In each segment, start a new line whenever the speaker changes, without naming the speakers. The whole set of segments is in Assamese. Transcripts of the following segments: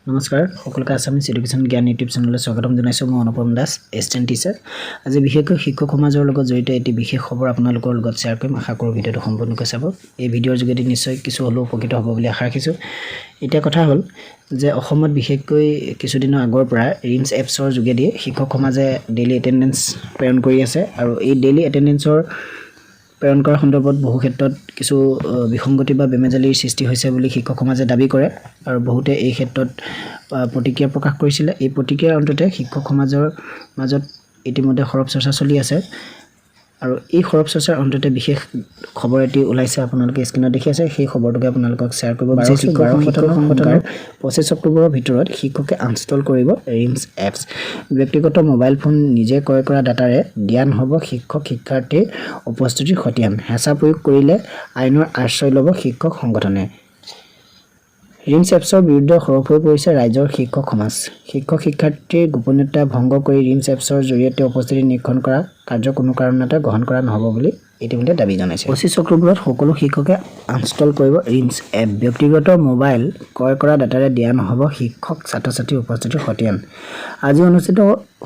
নমস্কাৰ সকলোকে আসামিজ এডুকেশ্যন জ্ঞান ইউটিউব চেনেললৈ স্বাগতম জনাইছো মই অনুপম দাস এষ্টেণ্ট টিচাৰ আজি বিশেষকৈ শিক্ষক সমাজৰ লগত জড়িত এটি বিশেষ খবৰ আপোনালোকৰ লগত শ্বেয়াৰ কৰিম আশা কৰোঁ ভিডিঅ'টো সম্পূৰ্ণকৈ চাব এই ভিডিঅ'ৰ যোগেদি নিশ্চয় কিছু হলেও উপকৃত হ'ব বুলি আশা ৰাখিছো এটা কথা হ'ল যে অসমত বিশেষকৈ কিছুদিনৰ আগৰ পৰা RIIMS এপছৰ যোগেদি শিক্ষক সমাজে ডেইলি এটেন্ডেন্স প্ৰেৰণ কৰি আছে আৰু এই ডেইলি এটেন্ডেন্সৰ প্ৰেৰণ কৰাৰ সন্দৰ্ভত বহু ক্ষেত্ৰত কিছু বিসংগতি বা বেমেজালিৰ সৃষ্টি হৈছে বুলি শিক্ষক সমাজে দাবী কৰে আৰু বহুতে এই ক্ষেত্ৰত প্ৰতিক্ৰিয়া প্ৰকাশ কৰিছিল এই প্ৰতিক্ৰিয়াৰ অন্ততে শিক্ষক সমাজৰ মাজত ইতিমধ্যে খৰব চৰ্চা চলি আছে আৰু এই খৰব চৰ্চাৰ অন্ততে বিশেষ খবৰ এটি ওলাইছে আপোনালোকে স্ক্ৰিনত দেখি আছে সেই খবৰটোকে আপোনালোকক শ্বেয়াৰ কৰিব বিচাৰিছো শিক্ষক সংগঠনৰ 25 অক্টোবৰৰ ভিতৰত শিক্ষকে ইনষ্টল কৰিব RIIMS এপছ ব্যক্তিগত মোবাইল ফোন নিজে ক্ৰয় কৰা ডাটাৰে জ্ঞান হ'ব শিক্ষক শিক্ষাৰ্থীৰ উপস্থিতিৰ খতিয়ান হেঁচা প্ৰয়োগ কৰিলে আইনৰ আশ্ৰয় ল'ব শিক্ষক সংগঠনে RIIMS এপছৰ বিৰুদ্ধে সৰব হৈ পৰিছে ৰাজ্যৰ শিক্ষক সমাজ শিক্ষক শিক্ষাৰ্থীৰ গোপনীয়তা ভংগ কৰি RIIMS এপছৰ জৰিয়তে উপস্থিতি নিৰীক্ষণ কৰা কাৰ্য কোনো কাৰণতে গ্ৰহণ কৰা নহ'ব বুলি ইতিমধ্যে দাবী জনাইছে 25 অক্টোবৰত সকলো শিক্ষকে ইনষ্টল কৰিব RIIMS এপ ব্যক্তিগত মোবাইল ক্ৰয় কৰা ডাটাৰে দিয়া নহ'ব শিক্ষক ছাত্ৰ-ছাত্ৰীৰ উপস্থিতিৰ খতিয়ান আজি অনুষ্ঠিত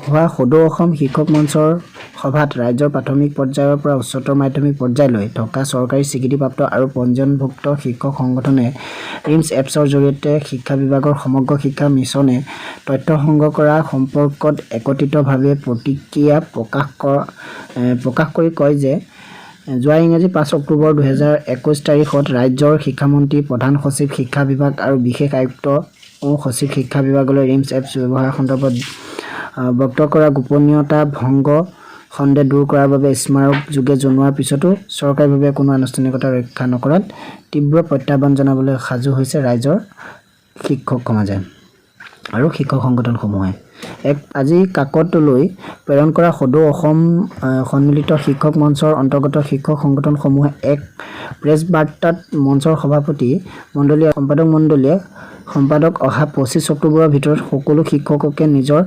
হোৱা সদৌ অসম শিক্ষক মঞ্চৰ সভাত ৰাজ্যৰ প্ৰাথমিক পৰ্যায়ৰ পৰা উচ্চতৰ মাধ্যমিক পৰ্যায়লৈ থকা চৰকাৰী স্বীকৃতিপ্ৰাপ্ত আৰু পঞ্জীয়নভুক্ত শিক্ষক সংগঠনে RIIMS এপছৰ জৰিয়তে শিক্ষা বিভাগৰ সমগ্ৰ শিক্ষা মিছনে তথ্য সংগ্ৰহ কৰা সম্পৰ্কত একত্ৰিতভাৱে প্ৰতিক্ৰিয়া প্ৰকাশ কৰি কয় যে যোৱা ইংৰাজী 5 অক্টোবৰ 2021 তাৰিখত ৰাজ্যৰ শিক্ষামন্ত্ৰী প্ৰধান সচিব শিক্ষা বিভাগ আৰু বিশেষ আয়ুক্ত ও সচিব শিক্ষা বিভাগলৈ RIIMS এপছ ব্যৱহাৰ সন্দৰ্ভত বক্ত কৰা গোপনীয়তা ভংগ সন্দেহ দূৰ কৰাৰ বাবে স্মাৰক যোগে জনোৱাৰ পিছতো চৰকাৰীভাৱে কোনো আনুষ্ঠানিকতা ৰক্ষা নকৰাত তীব্ৰ প্ৰত্যাহ্বান জনাবলৈ সাজু হৈছে ৰাজ্যৰ শিক্ষক সমাজে আৰু শিক্ষক সংগঠনসমূহে আজি কাকতলৈ প্ৰেৰণ কৰা সদৌ অসম সন্মিলিত শিক্ষক মঞ্চৰ অন্তৰ্গত শিক্ষক সংগঠনসমূহে এক প্ৰেছ বাৰ্তাত মঞ্চৰ সভাপতি মণ্ডলীয় সম্পাদক অহা 25 অক্টোবৰৰ ভিতৰত সকলো শিক্ষককে নিজৰ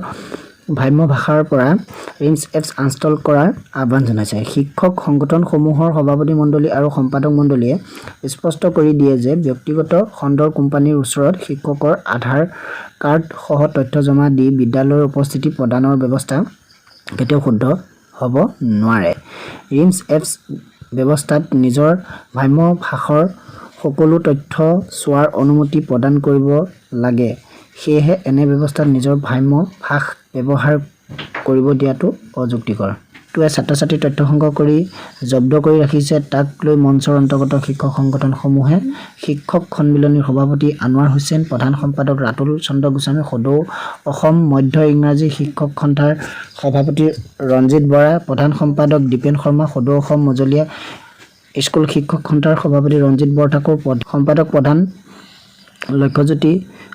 ভাম্য ভাষাৰ পৰা RIIMS এপছ ইনষ্টল কৰাৰ আহ্বান জনাইছে শিক্ষক সংগঠনসমূহৰ সভাপতি মণ্ডলী আৰু সম্পাদক মণ্ডলীয়ে স্পষ্ট কৰি দিয়ে যে ব্যক্তিগত খণ্ডৰ কোম্পানীৰ ওচৰত শিক্ষকৰ আধাৰ কাৰ্ড সহ তথ্য জমা দি বিদ্যালয়ৰ উপস্থিতি প্ৰদানৰ ব্যৱস্থা কেতিয়াও শুদ্ধ হ'ব নোৱাৰে RIIMS এপছ ব্যৱস্থাত নিজৰ ভাম্য ভাষাৰ সকলো তথ্য চোৱাৰ অনুমতি প্ৰদান কৰিব লাগে সেয়েহে এনে ব্যৱস্থাত নিজৰ ভাম্য ভাষা ব্যৱহাৰ কৰিব দিয়াটো অযুক্তিকৰ ছাত্ৰ-ছাত্ৰীৰ তথ্য সংগ্ৰহ কৰি জব্দ কৰি ৰাখিছে তাক লৈ মঞ্চৰ অন্তৰ্গত শিক্ষক সংগঠনসমূহে শিক্ষক সন্মিলনীৰ সভাপতি আনোৱাৰ হুছেইন প্ৰধান সম্পাদক ৰাতুল চন্দ্ৰ গোস্বামী সদৌ অসম মধ্য ইংৰাজী শিক্ষক সন্থাৰ সভাপতি ৰঞ্জিত বৰা প্ৰধান সম্পাদক দীপেন শৰ্মা সদৌ অসম মজলীয়া স্কুল শিক্ষক সন্থাৰ সভাপতি ৰঞ্জিত বৰঠাকুৰ সম্পাদক প্ৰধান লক্ষ্যজ্যোতি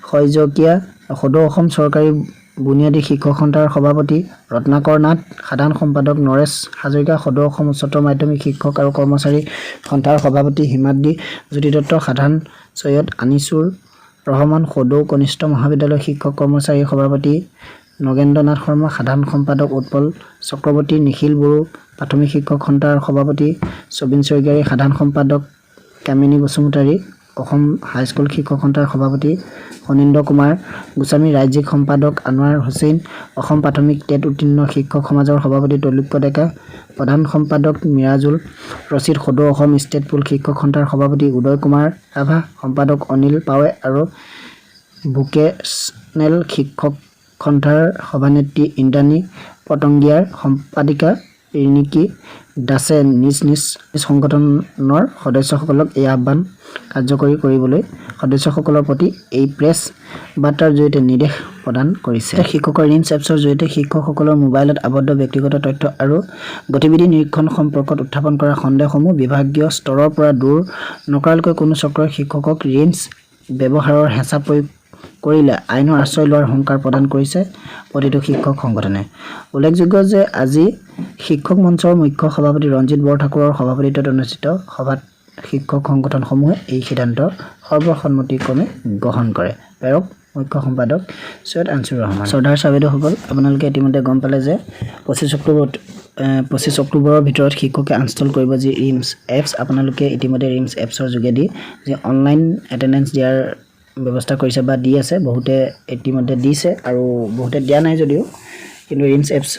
শইকীয়া সদৌ অসম চৰকাৰী বুনিয়াদী শিক্ষক সন্থাৰ সভাপতি ৰত্নাকৰ নাথ সাধাৰণ সম্পাদক নৰেশ হাজৰিকা সদৌ অসম উচ্চতৰ মাধ্যমিক শিক্ষক আৰু কৰ্মচাৰী সন্থাৰ সভাপতি হিমাদ্ৰী জ্যোতি দত্ত সাধাৰণ সৈয়দ আনিছুৰ ৰহমান সদৌ কনিষ্ঠ মহাবিদ্যালয় শিক্ষক কৰ্মচাৰী সভাপতি নগেন্দ্ৰ নাথ শৰ্মা সাধাৰণ সম্পাদক উৎপল চক্ৰৱৰ্তী নিখিল বড়ো প্ৰাথমিক শিক্ষক সন্থাৰ সভাপতি সবিন চৈগাৰী সাধাৰণ সম্পাদক কামিনী বসুমতাৰী অসম হাইস্কুল শিক্ষক সন্থাৰ সভাপতি অনিন্দ্ৰ কুমাৰ গোস্বামী ৰাজ্যিক সম্পাদক আনোৱাৰ হুছেইন অসম প্ৰাথমিক টেট উত্তীৰ্ণ শিক্ষক সমাজৰ সভাপতি তৈলুক্য ডেকা প্ৰধান সম্পাদক মিৰাজুল ৰছিদ সদৌ অসম ষ্টেট পুল শিক্ষক সন্থাৰ সভাপতি উদয় কুমাৰ ৰাভা সম্পাদক অনিল পাৱে আৰু ভোকেচনেল শিক্ষক সন্থাৰ সভানেত্ৰী ইন্দ্ৰাণী পটংগিয়াৰ সম্পাদিকা ৰিণিকী দাসে নিজ সংগঠনৰ সদস্যসকলক এই আহ্বান কাৰ্যকৰী কৰিবলৈ সদস্যসকলৰ প্ৰতি এই প্ৰেছ বাৰ্তাৰ জৰিয়তে নিৰ্দেশ প্ৰদান কৰিছে শিক্ষকৰ RIIMS এপছৰ জৰিয়তে শিক্ষকসকলৰ মোবাইলত আবদ্ধ ব্যক্তিগত তথ্য আৰু গতিবিধি নিৰীক্ষণ সম্পৰ্কত উত্থাপন কৰা সন্দেহসমূহ বিভাগীয় স্তৰৰ পৰা দূৰ নকৰালৈকে কোনো চক্ৰই শিক্ষকক RIIMS ব্যৱহাৰৰ হেঁচা প্ৰয়োগ কৰিলে আইনৰ আশ্ৰয় লোৱাৰ হুংকাৰ প্ৰদান কৰিছে প্ৰতিটো শিক্ষক সংগঠনে উল্লেখযোগ্য যে আজি শিক্ষক মঞ্চৰ মুখ্য সভাপতি ৰঞ্জিত বৰঠাকুৰৰ সভাপতিত্বত অনুষ্ঠিত সভাত শিক্ষক সংগঠনসমূহে এই সিদ্ধান্ত সৰ্বসন্মতিক্ৰমে গ্ৰহণ কৰে প্ৰেৰক মুখ্য সম্পাদক সৈয়দ আনিছুৰ ৰহমান শ্ৰদ্ধাৰ চাবেদসকল আপোনালোকে ইতিমধ্যে গম পালে যে 25 অক্টোবৰৰ ভিতৰত শিক্ষকে ইনষ্টল কৰিব যি RIIMS এপছ আপোনালোকে ইতিমধ্যে RIIMS এপছৰ যোগেদি যে অনলাইন এটেন্ডেন্স দিয়াৰ ব্যৱস্থা কৰিছে বা দি আছে বহুতে ইতিমধ্যে দিছে আৰু বহুতে দিয়া নাই যদিও কিন্তু ৰিমছ এপছ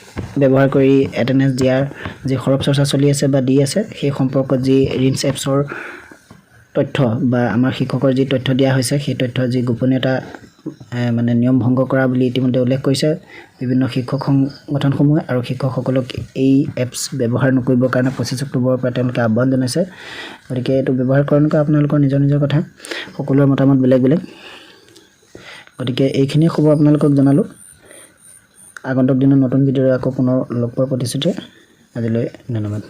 ব্যৱহাৰ কৰি এটেন্ডেন্স দিয়াৰ যি খৰব চৰ্চা চলি আছে বা দি আছে সেই সম্পৰ্কত যি ৰিমছ এপছৰ তথ্য বা আমাৰ শিক্ষকৰ যি তথ্য দিয়া হৈছে সেই তথ্য যি গোপনীয়তা মানে নিয়ম ভংগ কৰা বুলি ইতিমধ্যে উল্লেখ কৰিছে বিভিন্ন শিক্ষক সংগঠনসমূহে আৰু শিক্ষকসকলক এই এপছ ব্যৱহাৰ নকৰিবৰ কাৰণে 25 অক্টোবৰৰ পৰা তেওঁলোকে আহ্বান জনাইছে গতিকে এইটো ব্যৱহাৰ কৰানকৈ আপোনালোকৰ নিজৰ কথা সকলোৰে মতামত বেলেগ গতিকে এইখিনি খবৰ আপোনালোকক জনালো আগন্তুক দিনত নতুন ভিডিঅ' আকৌ পুনৰ লগ পোৱাৰ প্ৰতিশ্ৰুতি আজিলৈ ধন্যবাদ